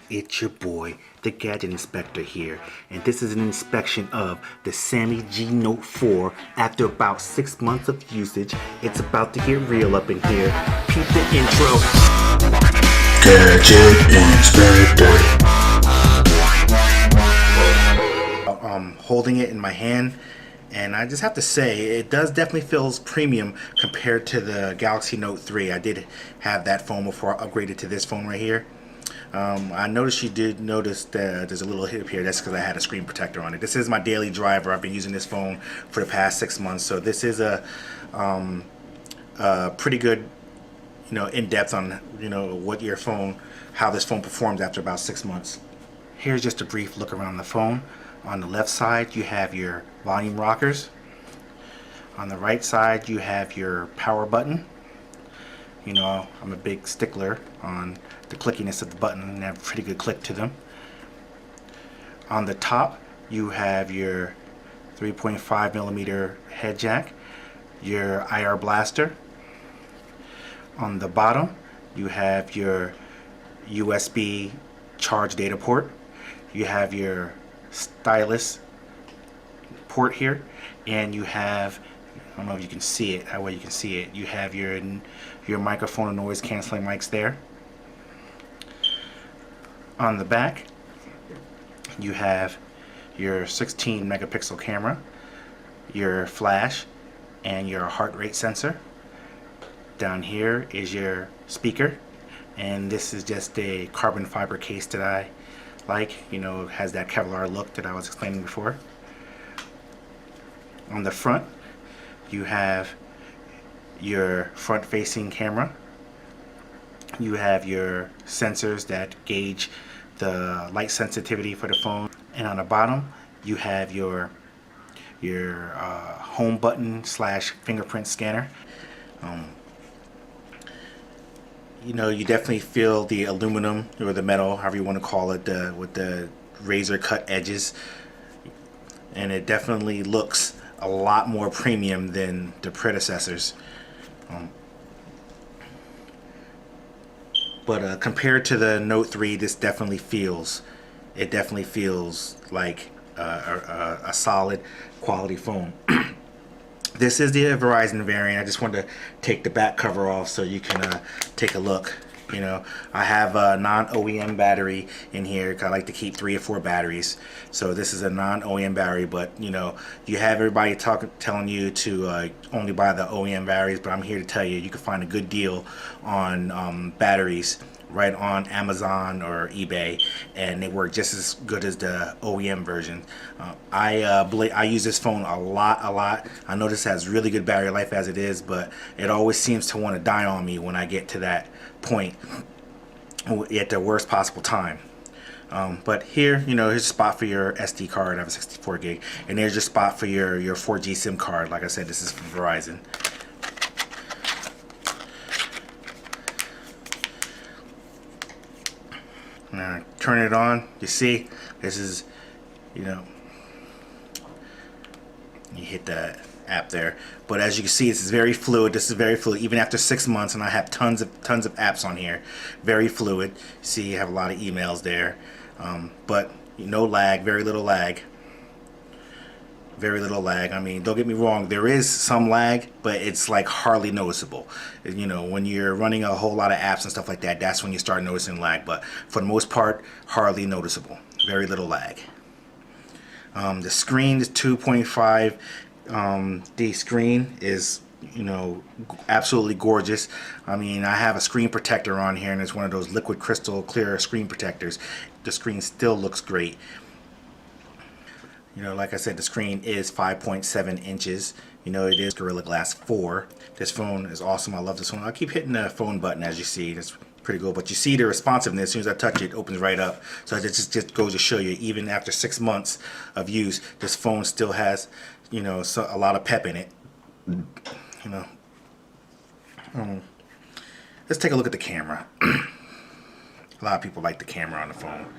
It's your boy, the Gadget Inspector here, and this is an inspection of the Sammy G Note 4 after about 6 months of usage. It's about to get real up in here. Peep the intro. Gadget Inspector. Holding it in my hand, and I just have to say it does definitely feels premium compared to the Galaxy Note 3. I did have that phone before I upgraded to this phone right here. I noticed you did notice that there's a little hit up here. That's because I had a screen protector on it. This is my daily driver. I've been using this phone for the past 6 months, so this is a pretty good, in-depth on what your phone, how this phone performs after about 6 months. Here's just a brief look around the phone. On the left side, you have your volume rockers. On the right side, you have your power button. I'm a big stickler on the clickiness of the button, and have a pretty good click to them. On the top, you have your 3.5mm head jack, your IR blaster. On the bottom, you have your USB charge data port. You have your stylus port here, and you have, I don't know if you can see it, that way you can see it, you have your microphone and noise canceling mics there. On the back, you have your 16 megapixel camera, your flash, and your heart rate sensor. Down here is your speaker, and this is just a carbon fiber case that I like. It has that Kevlar look that I was explaining before. On the front, you have your front facing camera. You have your sensors that gauge the light sensitivity for the phone, and on the bottom you have your home button / fingerprint scanner. You definitely feel the aluminum or the metal, however you want to call it, with the razor cut edges, and it definitely looks a lot more premium than the predecessors. But compared to the Note 3, this definitely feels like a solid quality phone. This is the Verizon variant. I just wanted to take the back cover off so you can take a look. I have a non-OEM battery in here because I like to keep 3 or 4 batteries. So this is a non-OEM battery, but you have everybody telling you to only buy the OEM batteries, but I'm here to tell you can find a good deal on batteries right on Amazon or eBay, and they work just as good as the OEM version. I use this phone a lot. I know this has really good battery life as it is, but it always seems to want to die on me when I get to that point at the worst possible time. But here, here's a spot for your SD card. I have a 64 gig, and there's your spot for your 4G SIM card. Like I said, this is from Verizon. Now turn it on. You see, this is, you hit the app there, but as you can see, this is very fluid. Even after 6 months, and I have tons of apps on here. Very fluid. See, you have a lot of emails there, but no lag, very little lag. I mean, don't get me wrong, there is some lag, but it's like hardly noticeable. When you're running a whole lot of apps and stuff like that, that's when you start noticing lag, but for the most part, hardly noticeable. Very little lag. The screen is 2.5. The screen is, absolutely gorgeous. I mean, I have a screen protector on here, and it's one of those liquid crystal clear screen protectors. The screen still looks great. Like I said, the screen is 5.7 inches. It is Gorilla Glass 4. This phone is awesome. I love this phone. I keep hitting the phone button, as you see. That's pretty cool. But you see the responsiveness. As soon as I touch it, it opens right up. So it just goes to show you, even after 6 months of use, this phone still has, a lot of pep in it. Let's take a look at the camera. A lot of people like the camera on the phone.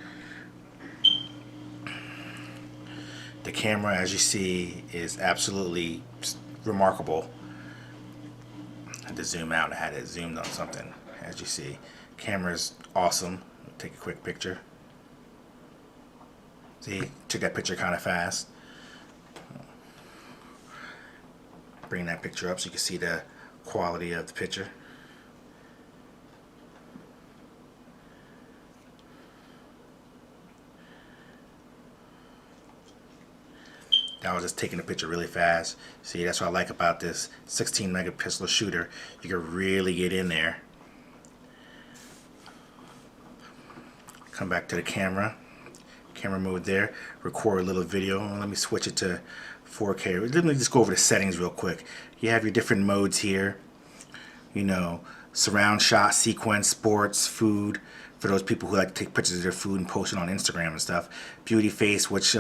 The camera, as you see, is absolutely remarkable. I had to zoom out. I had it zoomed on something. As you see, camera's awesome. Take a quick picture. See, took that picture kind of fast. Bring that picture up so you can see the quality of the picture. I was just taking the picture really fast. See, that's what I like about this 16 megapixel shooter. You can really get in there. Come back to the camera mode there, record a little video. Let me switch it to 4K. Let me just go over the settings real quick. You have your different modes here, you know, surround shot, sequence, sports, food, for those people who like to take pictures of their food and post it on Instagram and stuff. Beauty face, which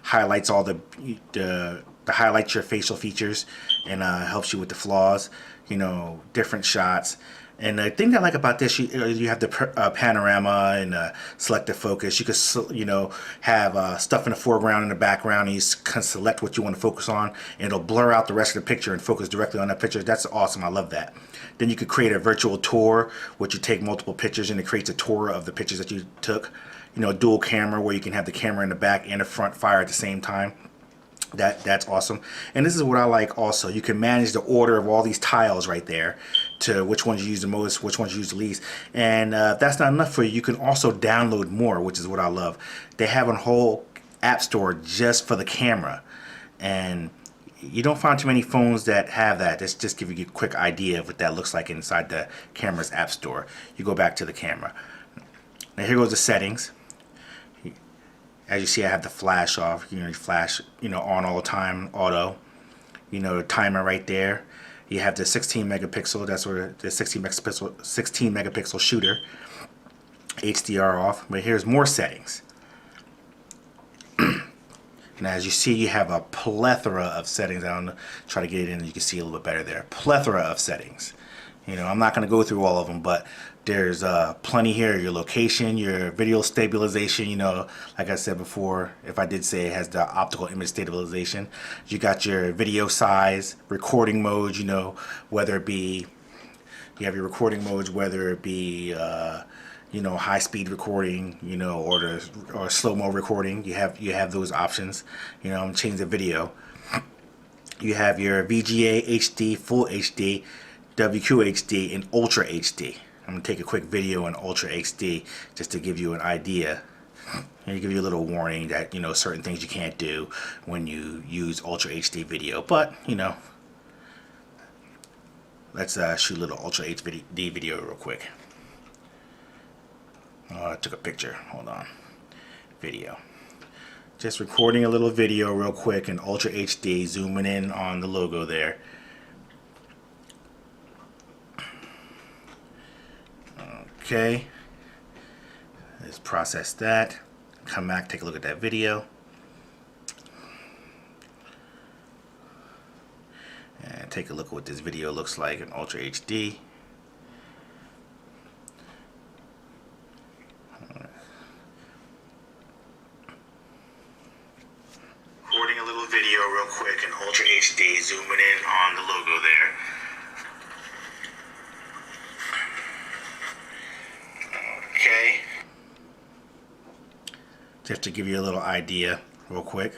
highlights all the highlights your facial features and helps you with the flaws, you know, different shots. And the thing that I like about this, you have the panorama and selective focus. You can, you know, have stuff in the foreground and the background, and you can select what you want to focus on, and it'll blur out the rest of the picture and focus directly on that picture. That's awesome. I love that. Then you could create a virtual tour, which you take multiple pictures, and it creates a tour of the pictures that you took. You know, dual camera, where you can have the camera in the back and the front fire at the same time. That's awesome. And this is what I like also. You can manage the order of all these tiles right there to which ones you use the most, which ones you use the least. And if that's not enough for you, you can also download more, which is what I love. They have a whole app store just for the camera. And you don't find too many phones that have that. Let's just give you a quick idea of what that looks like inside the camera's app store. You go back to the camera. Now here goes the settings. As you see, I have the flash off. You know, flash, you know, on all the time, auto. You know, the timer right there. You have the 16 megapixel. That's where the 16 megapixel shooter. HDR off. But here's more settings. And as you see, you have a plethora of settings. I don't know, try to get it in. You can see a little bit better there. Plethora of settings. You know, I'm not going to go through all of them, but there's plenty here. Your location, your video stabilization, you know, like I said before, if I did say it has the optical image stabilization. You got your video size, recording modes, you know, whether it be, you have your recording modes, whether it be, you know, high speed recording, you know, or slow-mo recording. You have those options, you know, change the video. You have your VGA, HD, Full HD, WQHD, and Ultra HD. I'm going to take a quick video in Ultra HD just to give you an idea. And give you a little warning that, you know, certain things you can't do when you use Ultra HD video. But, you know, let's shoot a little Ultra HD video real quick. I took a picture. Hold on. Video. Just recording a little video real quick in Ultra HD, zooming in on the logo there. Okay, let's process that. Come back, take a look at that video. And take a look at what this video looks like in Ultra HD. Recording a little video real quick in Ultra HD, zooming in on the logo there. Okay. Just to give you a little idea real quick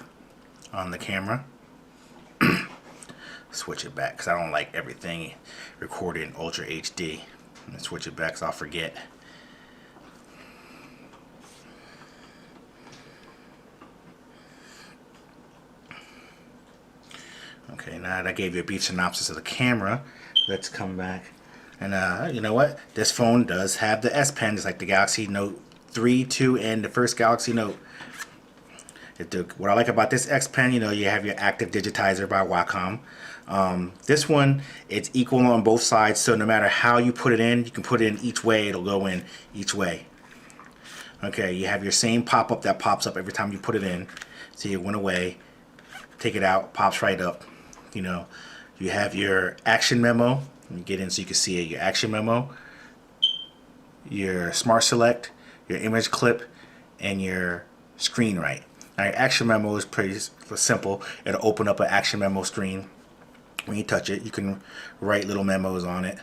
on the camera. Switch it back because I don't like everything recorded in Ultra HD. I'm gonna switch it back because I'll forget. Okay, now that I gave you a brief synopsis of the camera, let's come back. And you know what? This phone does have the S Pen, just like the Galaxy Note 3, 2, and the first Galaxy Note. What I like about this X Pen, you know, you have your active digitizer by Qualcomm. This one, it's equal on both sides, so no matter how you put it in, you can put it in each way, it'll go in each way. Okay, you have your same pop-up that pops up every time you put it in. See, it went away. Take it out, pops right up. You know, you have your action memo. Let me get in so you can see it. Your action memo, your smart select, your image clip, and your screen write. Now your action memo is pretty simple. It'll open up an action memo screen. When you touch it, you can write little memos on it.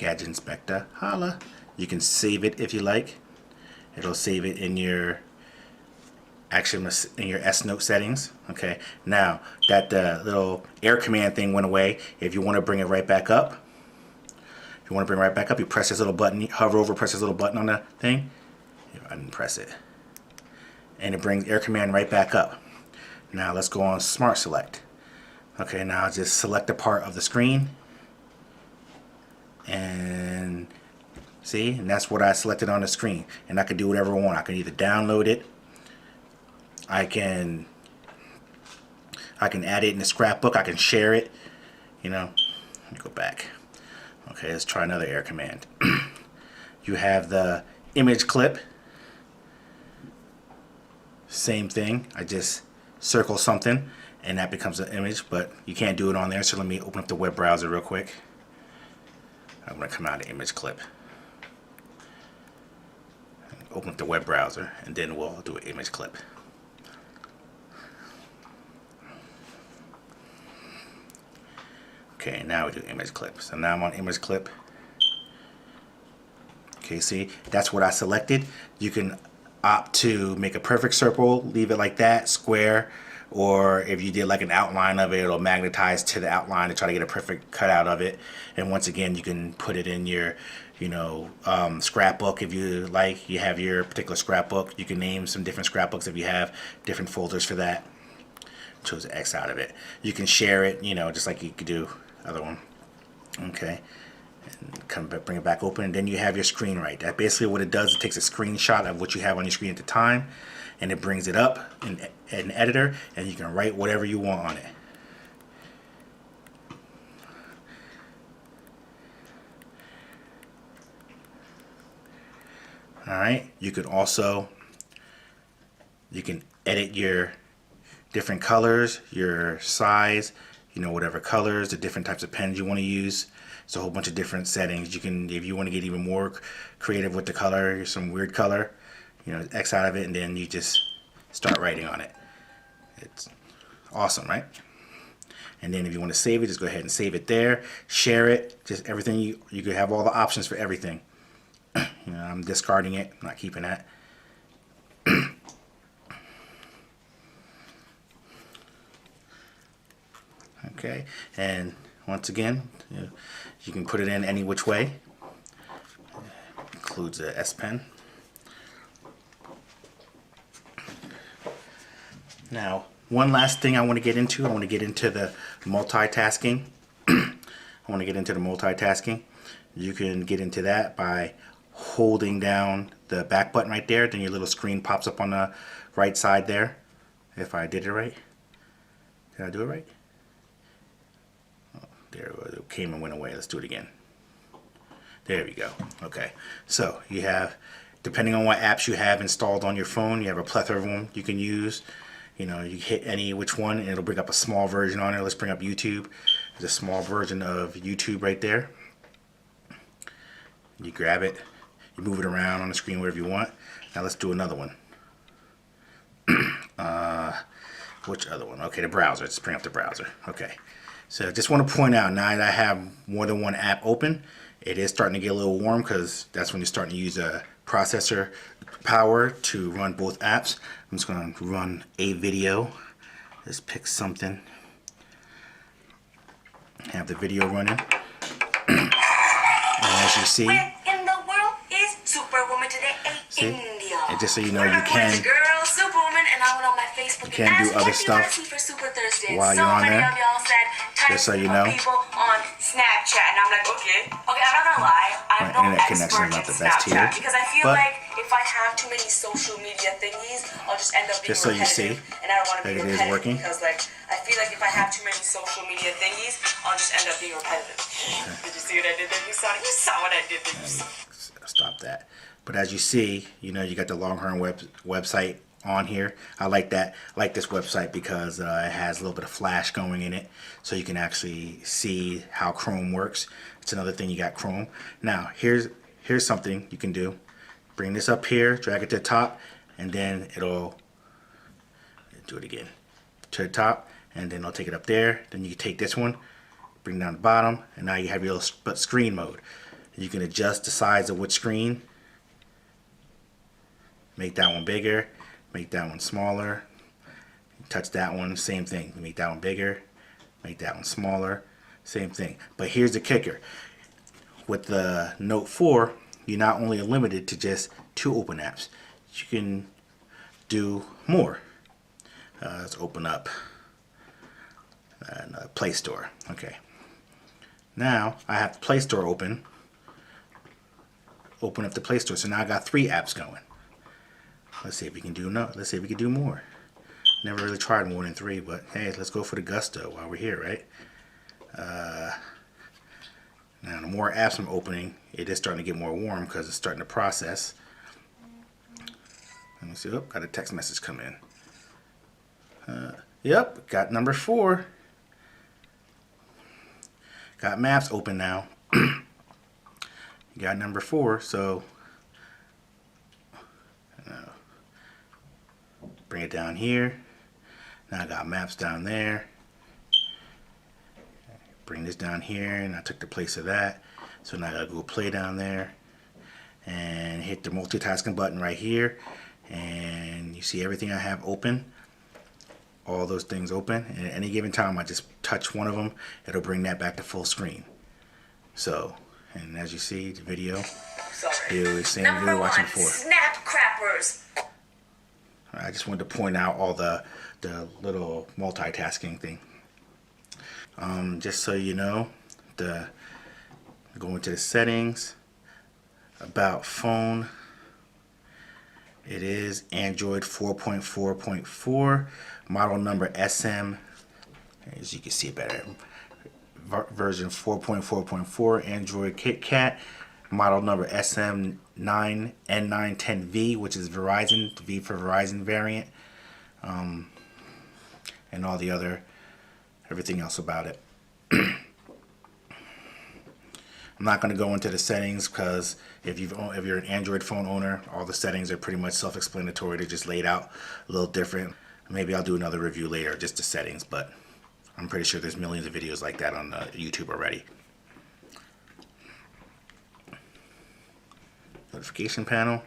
Gadget INSPEKTA. Holla. You can save it if you like. It'll save it in your in your S Note settings. Okay. Now that the little air command thing went away, if you want to bring it right back up, you press this little button, you hover over, press this little button on the thing. I didn't press it, and it brings air command right back up. Now let's go on Smart Select. Okay. Now just select a part of the screen, and see, and that's what I selected on the screen. And I can do whatever I want. I can either download it, I can add it in the scrapbook, I can share it, you know. Let me go back. Okay, let's try another air command. You have the image clip. Same thing. I just circle something and that becomes an image, but you can't do it on there, so let me open up the web browser real quick. I'm going to come out of image clip. Open up the web browser and then we'll do an image clip. Okay, now we do image clip. So now I'm on image clip. Okay, see, that's what I selected. You can opt to make a perfect circle, leave it like that, square, or if you did like an outline of it, it'll magnetize to the outline to try to get a perfect cutout of it. And once again, you can put it in your, you know, scrapbook if you like. You have your particular scrapbook. You can name some different scrapbooks if you have different folders for that. Chose X out of it. You can share it, you know, just like you could do other one. Okay. And come back, bring it back open, and then you have your screen right. That basically what it does. It takes a screenshot of what you have on your screen at the time, and it brings it up in an editor, and you can write whatever you want on it. All right. You can also edit your different colors, your size, you know, whatever colors, the different types of pens you want to use. It's a whole bunch of different settings. You can, if you want to get even more creative with the color, some weird color, you know, X out of it, and then you just start writing on it. It's awesome, right? And then if you want to save it, just go ahead and save it there. Share it, just everything. You could have all the options for everything. You know, I'm discarding it, I'm not keeping that. Okay, and once again, you can put it in any which way. Includes a S Pen. Now, one last thing I want to get into. I want to get into the multitasking. You can get into that by holding down the back button right there. Then your little screen pops up on the right side there. If I did it right. Did I do it right? There it came and went away. Let's do it again. There we go. Okay. So you have, depending on what apps you have installed on your phone, you have a plethora of them you can use. You know, you hit any which one and it'll bring up a small version on it. Let's bring up YouTube. There's a small version of YouTube right there. You grab it, you move it around on the screen wherever you want. Now let's do another one. Which other one? Okay, the browser. Let's bring up the browser. Okay. So I just want to point out, now that I have more than one app open, it is starting to get a little warm because that's when you're starting to use a processor power to run both apps. I'm just going to run a video. Let's pick something. Have the video running. And as you see, where in the world is Superwoman today? see? India. And just so you know, you can Superwoman, and I went on my Facebook. You can do other stuff while you're on there. Just so you know. People on Snapchat, and I'm like, okay, I'm not gonna lie, I'm no internet connection is expert in not the best here, Snapchat because I feel but like if I have too many social media thingies, I'll just end up being just so you repetitive, see and I don't want to be that it is repetitive working. because like I feel like if I have too many social media thingies, I'll just end up being repetitive. Did you see what I did there? You saw what I did there. Stop that. But as you see, you know, you got the Longhorn website on here. I like that. I like this website because it has a little bit of flash going in it, so you can actually see how Chrome works. It's another thing, you got Chrome. Now here's something you can do. Bring this up here, drag it to the top, and then it'll do it again to the top, and then I'll take it up there. Then you can take this one, bring it down the bottom, and now you have your little split screen mode. You can adjust the size of which screen. Make that one bigger, make that one smaller. Touch that one, same thing. Make that one bigger, make that one smaller, same thing. But here's the kicker. With the Note 4, you're not only limited to just 2 open apps. You can do more. Let's open up Play Store. Okay. Now I have the Play Store open. Open up the Play Store. So now I got 3 apps going. Let's see if we can do Let's see if we can do more. Never really tried more than 3, but hey, let's go for the gusto while we're here, right? Now the more apps I'm opening, it is starting to get more warm because it's starting to process. Let me see. Oh, got a text message come in. Yep, got number 4. Got maps open now. Got number 4, so bring it down here. Now I got maps down there. Bring this down here, and I took the place of that. So now I gotta go play down there and hit the multitasking button right here. And you see everything I have open. All those things open. And at any given time, I just touch one of them. It'll bring that back to full screen. So, and as you see, the video, it was the same video we were watching before. Snap crappers. I just wanted to point out all the little multitasking thing. Just so you know, go into the settings, about phone. It is Android 4.4.4, model number SM, as you can see better, version 4.4.4, Android KitKat, model number SM9N910V, which is Verizon, the V for Verizon variant, and all the other, everything else about it. I'm not going to go into the settings because if you're an Android phone owner, all the settings are pretty much self-explanatory. They're just laid out a little different. Maybe I'll do another review later, just the settings, but I'm pretty sure there's millions of videos like that on YouTube already. Notification panel.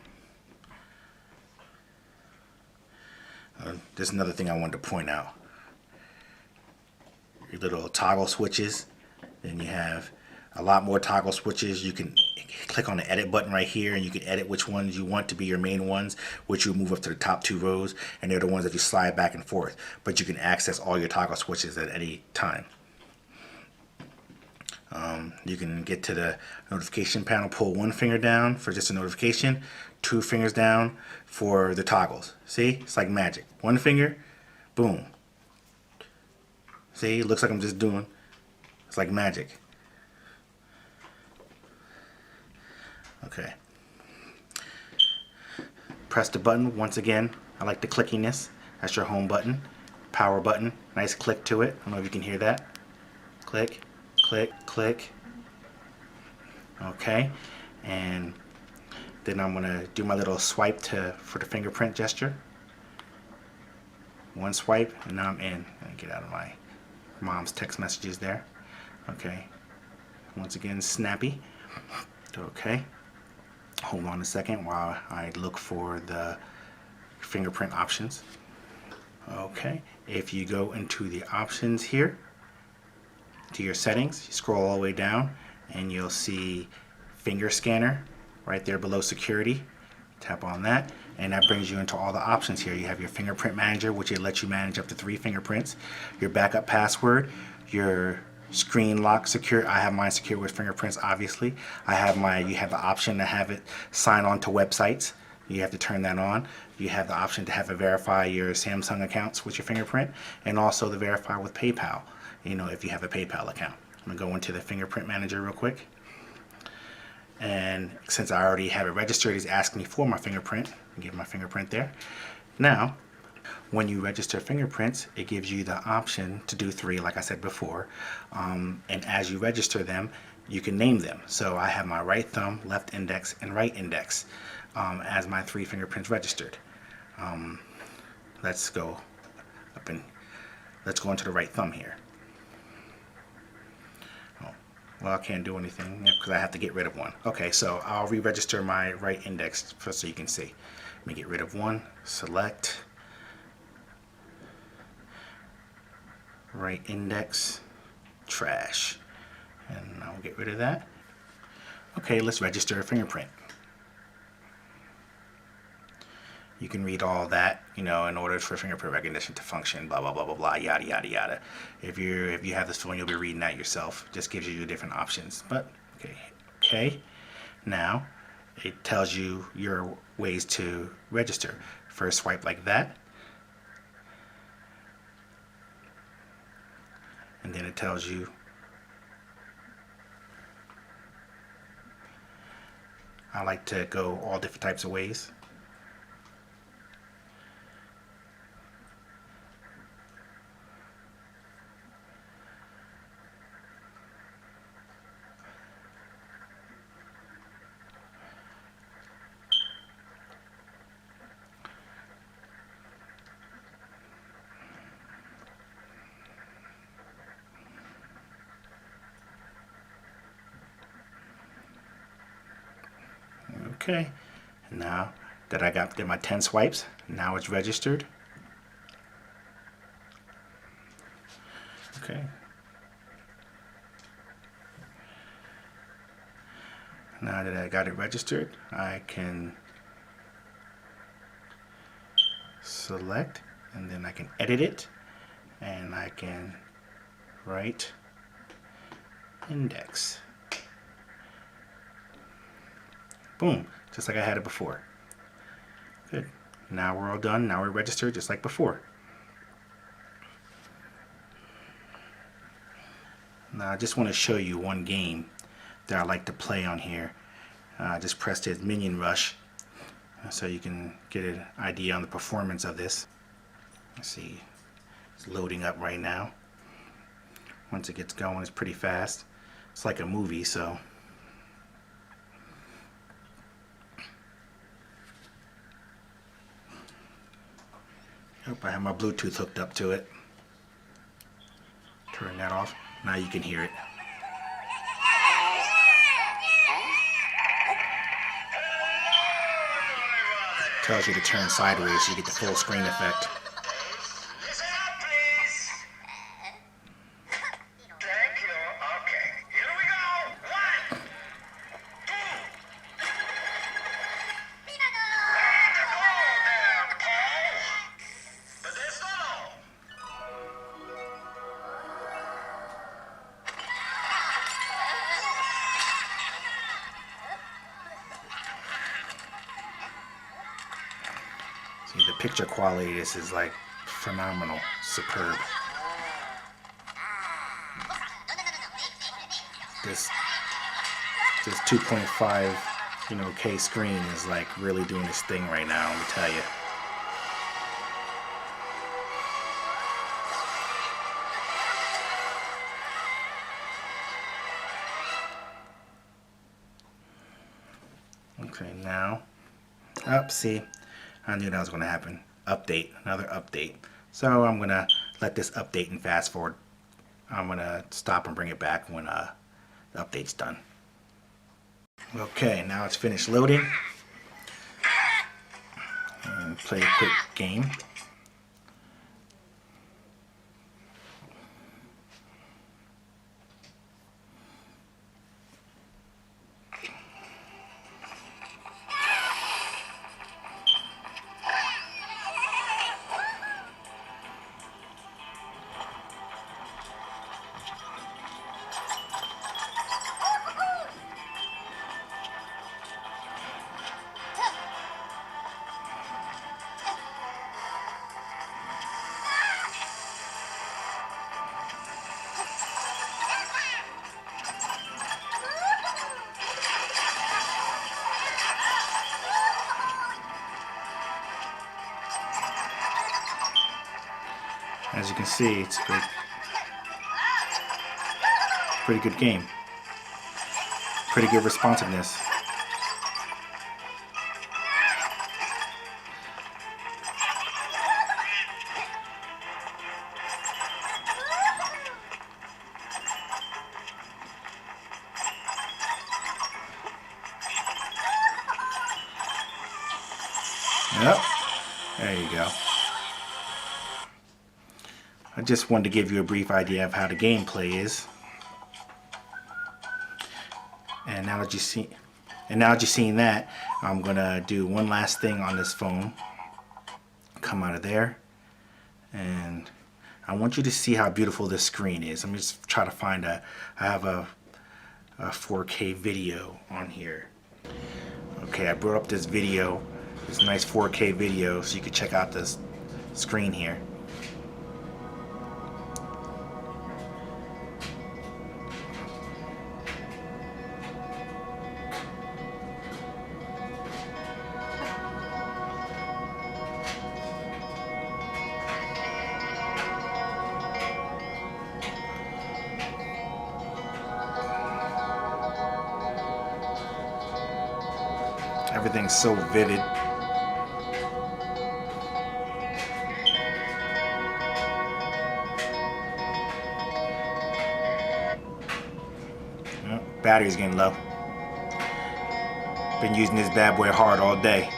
There's another thing I wanted to point out. Your little toggle switches. Then you have a lot more toggle switches. You can click on the edit button right here and you can edit which ones you want to be your main ones, which will move up to the top 2 rows, and they're the ones that you slide back and forth. But you can access all your toggle switches at any time. You can get to the notification panel, pull 1 finger down for just a notification, 2 fingers down for the toggles. See, it's like magic. 1 finger, boom. See, it looks like I'm just doing, it's like magic. Okay. Press the button once again. I like the clickiness. That's your home button. Power button. Nice click to it. I don't know if you can hear that. Click, click, click. Okay. And then I'm gonna do my little swipe for the fingerprint gesture. 1 swipe, and now I'm in. Get out of my mom's text messages there. Okay. Once again, snappy. Okay. Hold on a second while I look for the fingerprint options. Okay, if you go into the options here, to your settings, you scroll all the way down and you'll see finger scanner right there below security. Tap on that and that brings you into all the options here. You have your fingerprint manager, which will let you manage up to 3 fingerprints, your backup password, your screen lock secure. I have mine secure with fingerprints, obviously. You have the option to have it sign on to websites. You have to turn that on. You have the option to have it verify your Samsung accounts with your fingerprint, and also the verify with PayPal, if you have a PayPal account. I'm gonna go into the fingerprint manager real quick. And since I already have it registered, he's asking me for my fingerprint. I give my fingerprint there. Now, when you register fingerprints, it gives you the option to do 3, like I said before. And as you register them, you can name them. So I have my right thumb, left index, and right index as my 3 fingerprints registered. Let's go into the right thumb here. Oh, Well, I can't do anything because I have to get rid of one. Okay, so I'll re-register my right index so you can see. Let me get rid of one. Select right index, trash, and I'll get rid of that. Okay, let's register a fingerprint. You can read all that, you know, in order for fingerprint recognition to function, blah, blah, blah, blah, blah, yada, yada, yada. If you have this phone, you'll be reading that yourself. Just gives you different options. But, okay. Now, it tells you your ways to register. First swipe like that. And then it tells you I like to go all different types of ways. Okay, now that I did my 10 swipes, now it's registered. Okay. Now that I got it registered, I can select and then I can edit it and I can write index. Boom, just like I had it before. Good. Now we're all done. Now we're registered just like before. Now I just want to show you one game that I like to play on here. I just pressed his Minion Rush so you can get an idea on the performance of this. Let's see, it's loading up right now. Once it gets going, it's pretty fast. It's like a movie, so. Hope I have my Bluetooth hooked up to it. Turn that off. Now you can hear it. Tells you to turn sideways so you get the full screen effect. See, the picture quality of this is like phenomenal, superb. This 2.5, K screen is like really doing its thing right now, let me tell you. Okay, now, see, I knew that was going to happen. Update, another update. So I'm going to let this update and fast forward. I'm going to stop and bring it back when the update's done. Okay, now it's finished loading. And play a quick game. As you can see, it's a pretty good game. Pretty good responsiveness. Yep. There you go. I just wanted to give you a brief idea of how the gameplay is. And now that you've seen that, I'm gonna do one last thing on this phone. Come out of there, and I want you to see how beautiful this screen is. Let me just try to find I have a 4K video on here. Okay, I brought up this video, this nice 4K video, so you can check out this screen here. Everything's so vivid. Oh, battery's getting low. Been using this bad boy hard all day.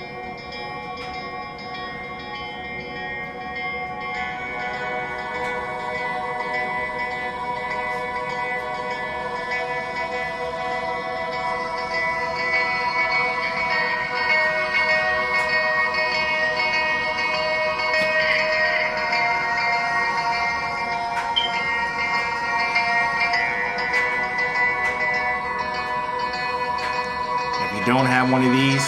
If you don't have one of these,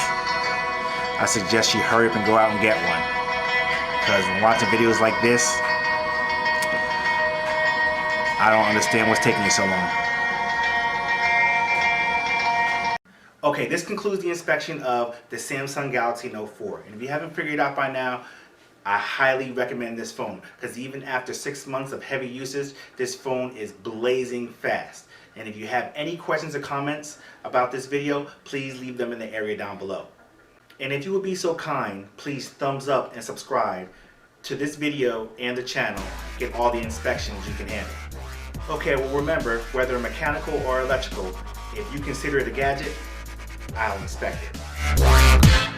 I suggest you hurry up and go out and get one. Because when watching videos like this, I don't understand what's taking you so long. Okay, this concludes the inspection of the Samsung Galaxy Note 4. And if you haven't figured it out by now, I highly recommend this phone, because even after 6 months of heavy usage, this phone is blazing fast. And if you have any questions or comments about this video, please leave them in the area down below. And if you would be so kind, please thumbs up and subscribe to this video and the channel. Get all the inspections you can handle. Okay, well remember, whether mechanical or electrical, if you consider it a gadget, I'll inspect it.